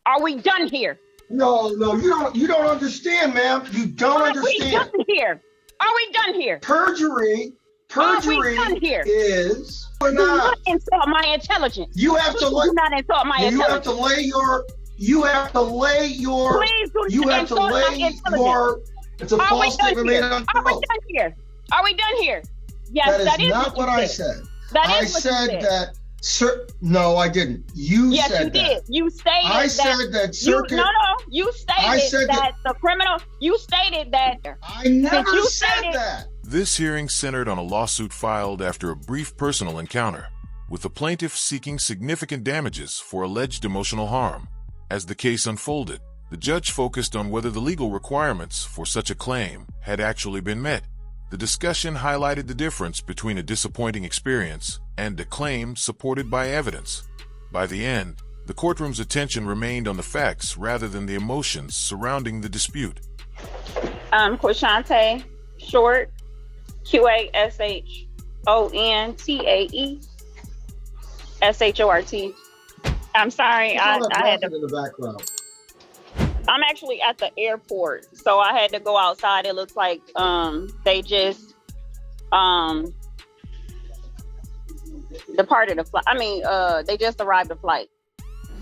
Are we done here? No, you don't understand, ma'am. You don't understand. Are we done here? Are we done here? Perjury is do not insult my intelligence. You have to do not insult my intelligence. You have to lay your Please do not insult my intelligence. It's a false statement made on Are we done here? Are we done here? Yes, that is not what I said. I said that. Sir, no, I didn't. You yes, said you did. that. You stated I that. said that circuit. You stated that the criminal. You stated that. I never said that. This hearing centered on a lawsuit filed after a brief personal encounter, with the plaintiff seeking significant damages for alleged emotional harm. As the case unfolded, the judge focused on whether the legal requirements for such a claim had actually been met. The discussion highlighted the difference between a disappointing experience and a claim supported by evidence. By the end, the courtroom's attention remained on the facts rather than the emotions surrounding the dispute. Quashante Short, QASHONTAE I'm sorry, I had to. In the background. I'm actually at the airport, so I had to go outside. It looks like they just departed the flight. They just arrived the flight.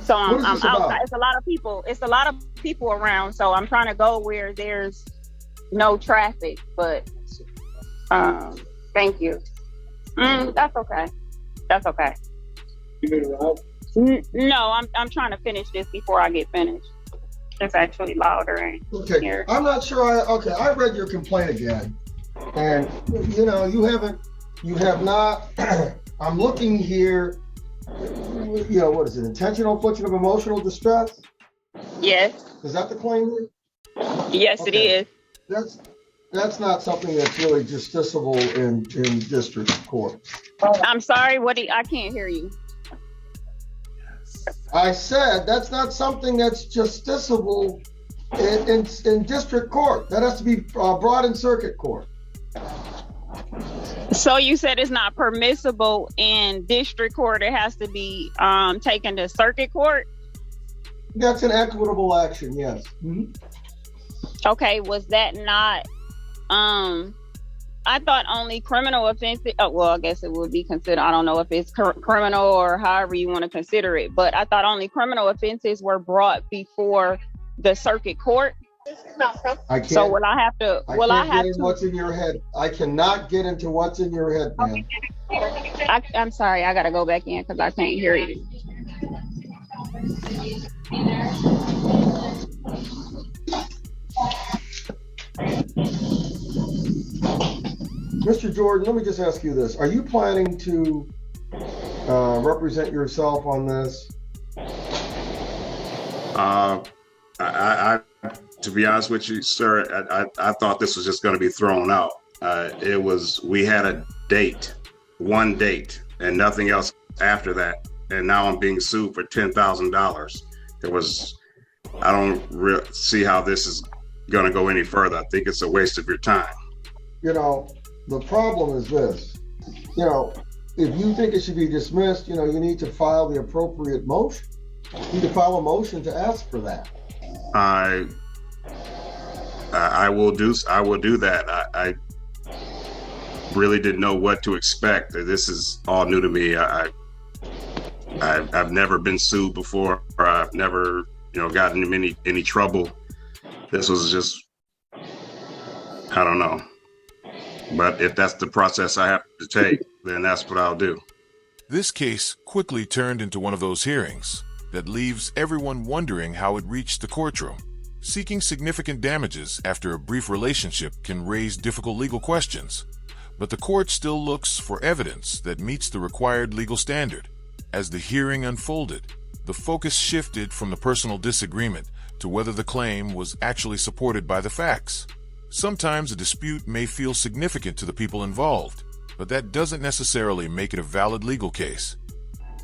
So I'm outside. It's a lot of people. It's a lot of people around. So I'm trying to go where there's no traffic. But thank you. That's okay. That's okay. You made it out? No, I'm trying to finish this before I get finished. It's actually louder. Okay, here. I'm not sure. I read your complaint again, and you have not. I'm looking here. What is it? Intentional infliction of emotional distress? Yes. Is that the claim here? Yes, okay. It is. That's not something that's really justiciable in district court. I'm sorry. I can't hear you. I said that's not something that's justiciable in district court. That has to be brought in circuit court. So you said it's not permissible in district court. It has to be taken to circuit court? That's an equitable action, yes. Mm-hmm. Okay, was that not... I thought only criminal offenses, I guess it would be considered, I don't know if it's criminal or however you want to consider it, but I thought only criminal offenses were brought before the circuit court. I can't, so will I have to, what's in your head. I cannot get into what's in your head, ma'am. I'm sorry, I got to go back in because I can't hear you. Mr. Jordan, let me just ask you this. Are you planning to represent yourself on this? To be honest with you, sir, I thought this was just going to be thrown out. We had a date, one date, and nothing else after that. And now I'm being sued for $10,000. I don't see how this is going to go any further. I think it's a waste of your time. The problem is this, if you think it should be dismissed, you need to file the appropriate motion. You need to file a motion to ask for that. I will do that. I really didn't know what to expect. This is all new to me. I've never been sued before, or I've never, gotten in any trouble. This was just, I don't know. But if that's the process I have to take, then that's what I'll do. This case quickly turned into one of those hearings that leaves everyone wondering how it reached the courtroom. Seeking significant damages after a brief relationship can raise difficult legal questions, but the court still looks for evidence that meets the required legal standard. As the hearing unfolded, the focus shifted from the personal disagreement to whether the claim was actually supported by the facts. Sometimes a dispute may feel significant to the people involved, but that doesn't necessarily make it a valid legal case.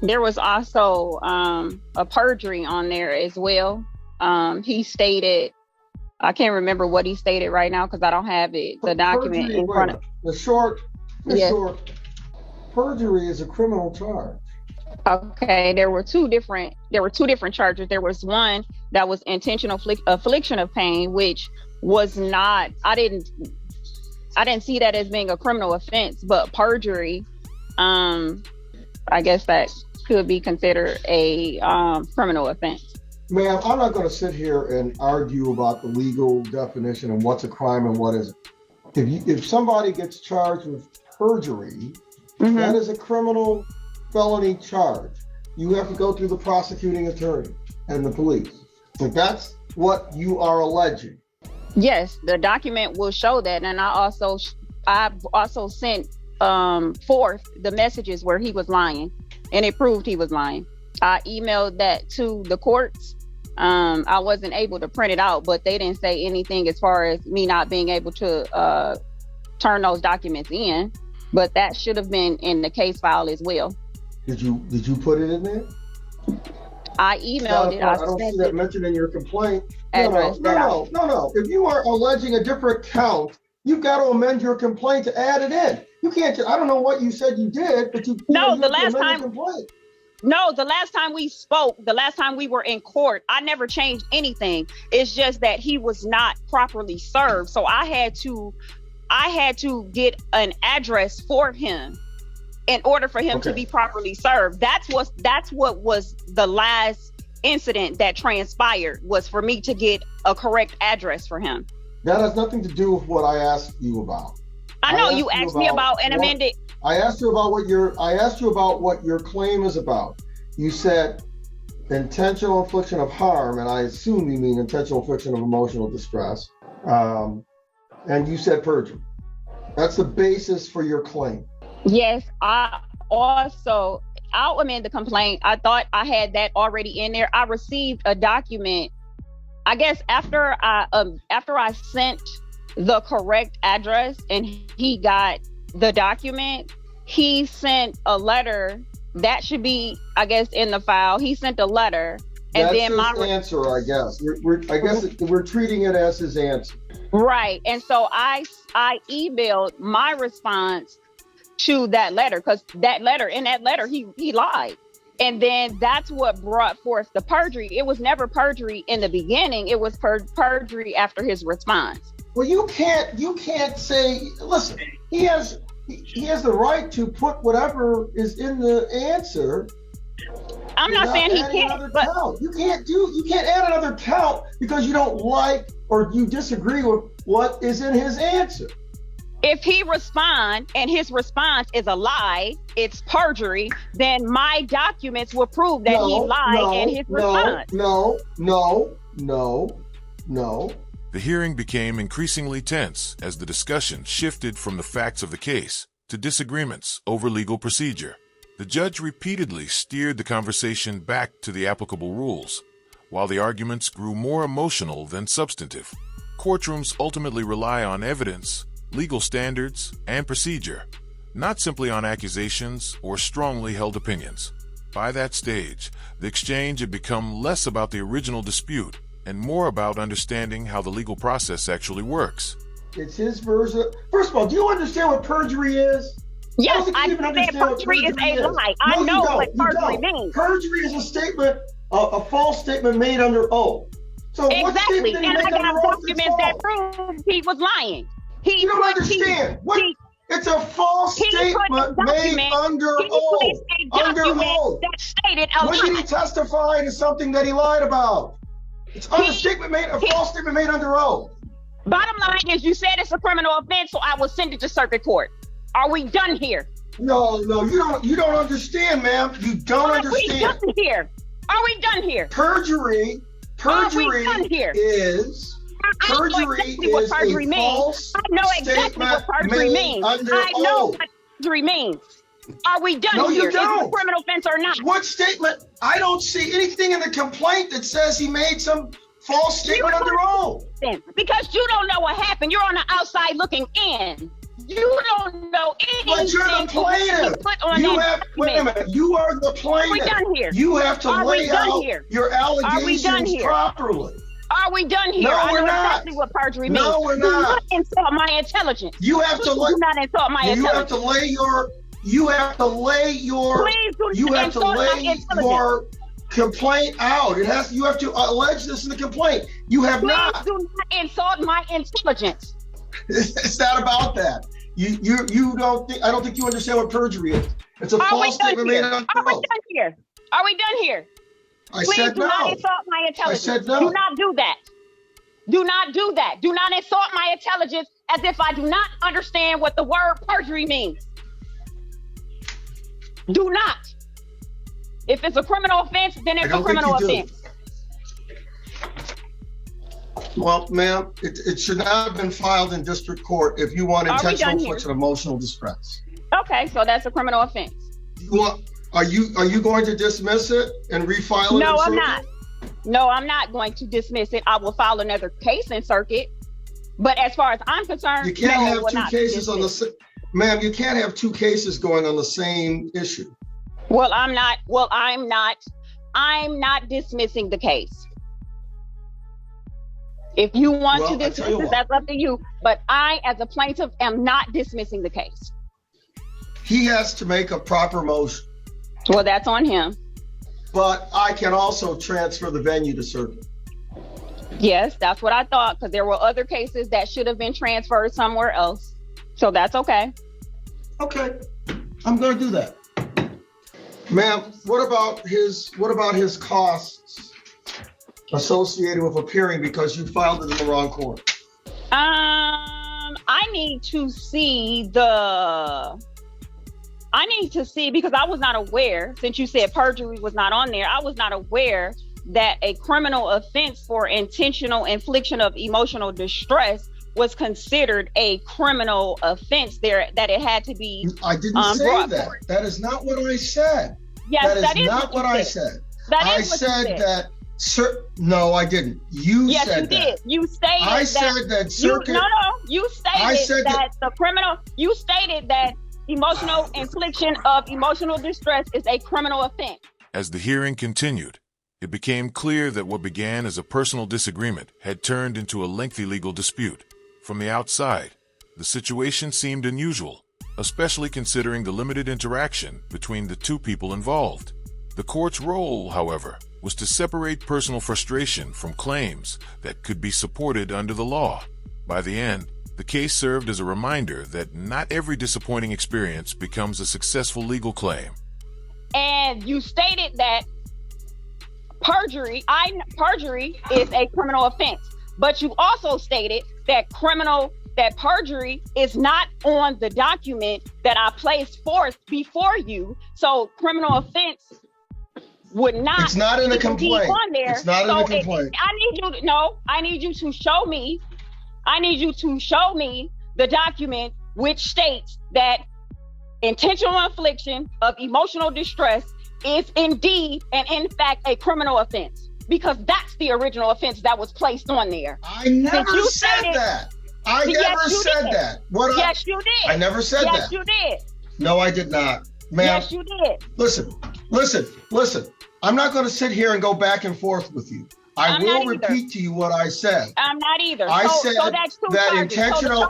There was also a perjury on there as well. He stated, I can't remember what he stated right now because I don't have it, the document in front of me. Perjury is a criminal charge. Okay, there were two different charges. There was one that was intentional affliction of pain, which was not. I didn't see that as being a criminal offense, but perjury, I guess that could be considered a criminal offense. Ma'am, I'm not going to sit here and argue about the legal definition and what's a crime and what isn't. If somebody gets charged with perjury, that is a criminal felony charge. You have to go through the prosecuting attorney and the police. So that's what you are alleging. Yes, the document will show that, and I also sent forth the messages where he was lying, and it proved he was lying. I emailed that to the courts. I wasn't able to print it out, but they didn't say anything as far as me not being able to turn those documents in. But that should have been in the case file as well. Did you put it in there? I emailed it. I don't see that mentioned in your complaint. Address. No. If you are alleging a different count, you've got to amend your complaint to add it in. You can't. I don't know what you said you did, but you the last time we spoke, the last time we were in court, I never changed anything. It's just that he was not properly served, so I had to get an address for him in order for him to be properly served. That's what was the last incident that transpired, was for me to get a correct address for him. That has nothing to do with what I asked you about. I know you asked me about an amended. I asked you about what your claim is about. You said intentional infliction of harm, and I assume you mean intentional infliction of emotional distress. And you said perjury. That's the basis for your claim. Yes, I'll amend the complaint. I thought I had that already in there. I received a document, I guess after I sent the correct address and he got the document, he sent a letter that should be, I guess, in the file. He sent a letter, and that's then his answer, I guess. We're treating it as his answer. Right, and so I emailed my response to that letter, because in that letter he lied, and then that's what brought forth the perjury. It was never perjury in the beginning. It was perjury after his response. Well, you can't say. Listen, he has the right to put whatever is in the answer. I'm not saying he can't, but you can't add another count because you don't like or you disagree with what is in his answer. If he responds and his response is a lie, it's perjury, then my documents will prove that he lied in his response. No. The hearing became increasingly tense as the discussion shifted from the facts of the case to disagreements over legal procedure. The judge repeatedly steered the conversation back to the applicable rules, while the arguments grew more emotional than substantive. Courtrooms ultimately rely on evidence, legal standards, and procedure, not simply on accusations or strongly held opinions. By that stage, the exchange had become less about the original dispute and more about understanding how the legal process actually works. It's his version. First of all, do you understand what perjury is? Yes, I understand perjury is a lie. I know what perjury means. Perjury is a statement, a false statement made under oath. So exactly, and I got documents that prove he was lying. You don't understand. It's a false statement made under oath. Under oath. That stated a lie. When did he testify to something that he lied about? It's a false statement made under oath. Bottom line is, you said it's a criminal offense, so I will send it to circuit court. Are we done here? No, you don't understand, ma'am. You don't understand. Are we done here? Are we done here? Perjury is a false I know exactly what perjury means. I know what perjury means. Are we done no, here? You don't. Is it a criminal offense or not? What statement? I don't see anything in the complaint that says he made some false statement under oath. Because you don't know what happened. You're on the outside looking in. You don't know anything. But you're the plaintiff. Wait a minute. You are the plaintiff. Are we done here? You have to lay out your allegations properly. Are we done here? No, I know we're not. exactly what perjury means. No, we're not. Do not insult my intelligence. You have to do not insult my intelligence. You have to lay You have to lay your. Please do You not have to insult my lay intelligence. your complaint out. It has. You have to allege this in the complaint. You have Please not. do not insult my intelligence. It's not about that. You don't think. I don't think you understand what perjury is. It's a false statement made on Are we oath. done here? Are we done here? I Please said do no. not insult my intelligence. said no. Do not do that. Do not do that. Do not insult my intelligence as if I do not understand what the word perjury means. Do not. If it's a criminal offense, then it's a criminal offense. Well, ma'am, it should not have been filed in district court if you want intentional infliction of emotional distress. Okay, so that's a criminal offense. Are you going to dismiss it and refile it? No, I'm not. No, I'm not going to dismiss it. I will file another case in circuit. But as far as I'm concerned, you can't no, have two cases on the ma'am. You can't have two cases going on the same issue. Well, I'm not. I'm not dismissing the case. If you want to dismiss it, that's up to you. But I, as a plaintiff, am not dismissing the case. He has to make a proper motion. Well, that's on him. But I can also transfer the venue to circuit. Yes, that's what I thought, because there were other cases that should have been transferred somewhere else. So that's okay. Okay, I'm going to do that. Ma'am, what about his costs associated with appearing because you filed it in the wrong court? I need to see because I was not aware, since you said perjury was not on there, I was not aware that a criminal offense for intentional infliction of emotional distress was considered a criminal offense there, that it had to be. I didn't say that. That is not what I said. Yes, that is not what I said. That is what you said. I said that. No, I didn't. You yes, said you that. Did. You stated I that. said that circuit. You stated that the criminal. You stated that emotional infliction of emotional distress is a criminal offense. As the hearing continued, it became clear that what began as a personal disagreement had turned into a lengthy legal dispute. From the outside, the situation seemed unusual, especially considering the limited interaction between the two people involved. The court's role, however, was to separate personal frustration from claims that could be supported under the law. By the end, the case served as a reminder that not every disappointing experience becomes a successful legal claim. And you stated that perjury is a criminal offense, but you also stated that perjury is not on the document that I placed forth before you. So criminal offense would not. It's not in the complaint. On there. It's not in the complaint. I need you to show me. I need you to show me the document which states that intentional infliction of emotional distress is indeed and in fact a criminal offense, because that's the original offense that was placed on there. I never said that. I never said that. Yes, you did. I never said that. Yes, you did. No, I did not. Ma'am, yes, you did. Listen. I'm not going to sit here and go back and forth with you. I will repeat to you what I said. I'm not either. I said that intentional.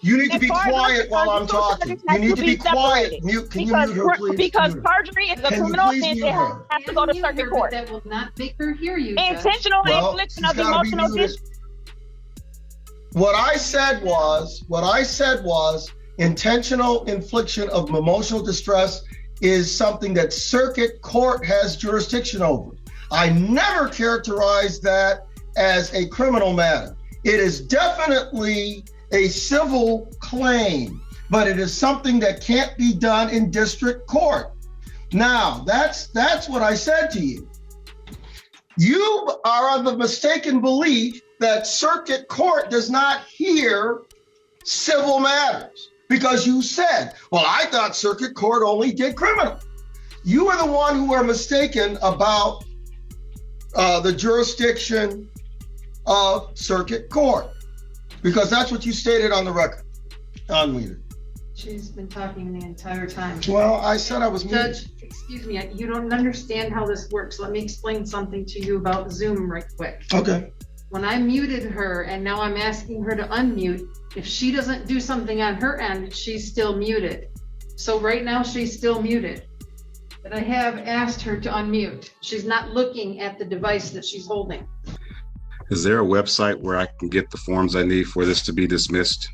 You need to be quiet while I'm talking. You need to be quiet. Mute. Can you mute her, please? Because perjury is a criminal offense. It has to go to circuit court. That will not make her hear you. Intentional infliction of emotional distress. What I said was intentional infliction of emotional distress is something that circuit court has jurisdiction over. I never characterized that as a criminal matter. It is definitely a civil claim, but it is something that can't be done in district court. Now, that's what I said to you. You are of the mistaken belief that circuit court does not hear civil matters, because you said, well, I thought circuit court only did criminal. You are the one who are mistaken about the jurisdiction of circuit court, because that's what you stated on the record. Unmuted. She's been talking the entire time. Well, I said I was muted. Judge, excuse me, you don't understand how this works. Let me explain something to you about Zoom right quick. Okay. When I muted her and now I'm asking her to unmute, if she doesn't do something on her end, she's still muted. So right now she's still muted. But I have asked her to unmute. She's not looking at the device that she's holding. Is there a website where I can get the forms I need for this to be dismissed?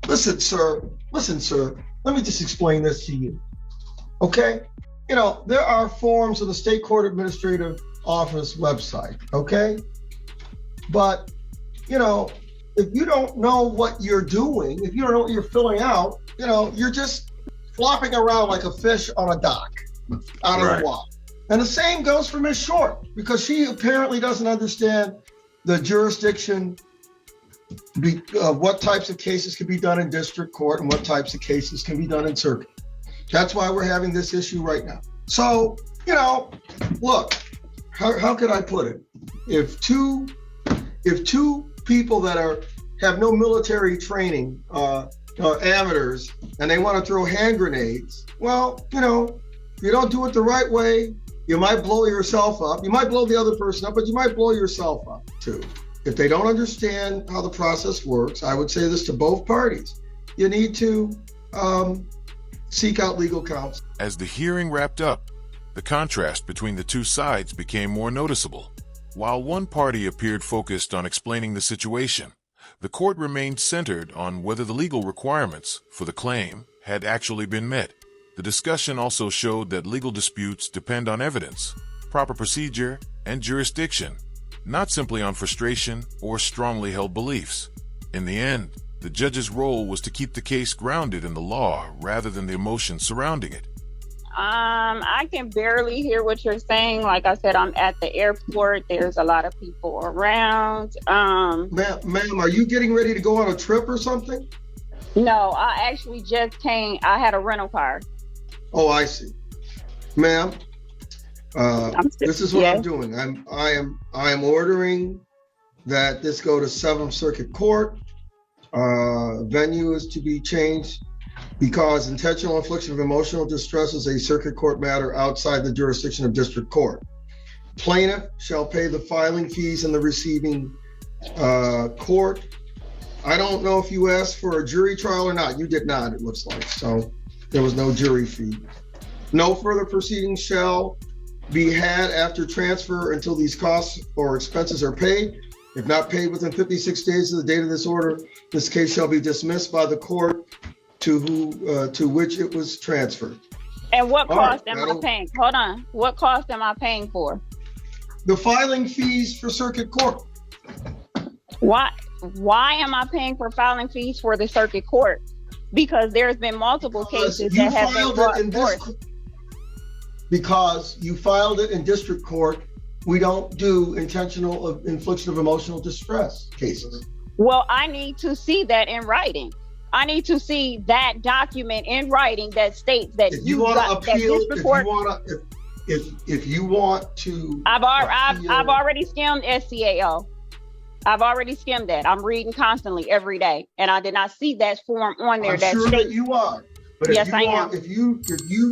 Listen, sir. Let me just explain this to you. Okay? You know, there are forms on the State Court Administrative Office website, okay? But, you know, if you don't know what you're doing, if you don't know what you're filling out, you know, you're just flopping around like a fish on a dock out of the water. And the same goes for Ms. Short, because she apparently doesn't understand the jurisdiction of what types of cases can be done in district court and what types of cases can be done in circuit. That's why we're having this issue right now. So, you know, look, how could I put it? If two people that have no military training are amateurs and they want to throw hand grenades, well, you know, if you don't do it the right way, you might blow yourself up. You might blow the other person up, but you might blow yourself up too. If they don't understand how the process works, I would say this to both parties. You need to seek out legal counsel. As the hearing wrapped up, the contrast between the two sides became more noticeable. While one party appeared focused on explaining the situation, the court remained centered on whether the legal requirements for the claim had actually been met. The discussion also showed that legal disputes depend on evidence, proper procedure, and jurisdiction, not simply on frustration or strongly held beliefs. In the end, the judge's role was to keep the case grounded in the law rather than the emotion surrounding it. I can barely hear what you're saying. Like I said, I'm at the airport. There's a lot of people around. Ma'am, are you getting ready to go on a trip or something? No, I actually just came. I had a rental car. Oh, I see. Ma'am, this is what I'm doing. I am ordering that this go to 7th Circuit Court. Venue is to be changed because intentional infliction of emotional distress is a circuit court matter outside the jurisdiction of district court. Plaintiff shall pay the filing fees in the receiving court. I don't know if you asked for a jury trial or not. You did not, it looks like. So there was no jury fee. No further proceedings shall be had after transfer until these costs or expenses are paid. If not paid within 56 days of the date of this order, this case shall be dismissed by the court to which it was transferred. And what cost am I paying? Hold on. What cost am I paying for? The filing fees for circuit court. Why am I paying for filing fees for the circuit court? Because there's been multiple cases that have been brought forth. Because you filed it in district court, we don't do intentional infliction of emotional distress cases. Well, I need to see that in writing. I need to see that document in writing that states that if you want to appeal, if you want to, I've already skimmed SCAO. I've already skimmed that. I'm reading constantly every day, and I did not see that form on there. I'm sure that you are. But yes, I am. If you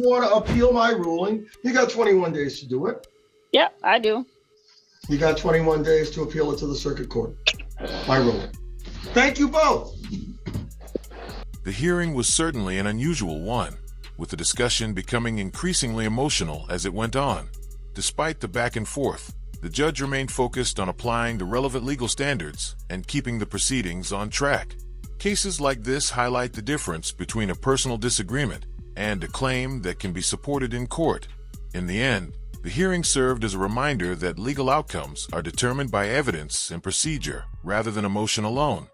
want to appeal my ruling, you got 21 days to do it. Yep, I do. You got 21 days to appeal it to the circuit court. My ruling. Thank you both. The hearing was certainly an unusual one, with the discussion becoming increasingly emotional as it went on. Despite the back and forth, the judge remained focused on applying the relevant legal standards and keeping the proceedings on track. Cases like this highlight the difference between a personal disagreement and a claim that can be supported in court. In the end, the hearing served as a reminder that legal outcomes are determined by evidence and procedure rather than emotion alone.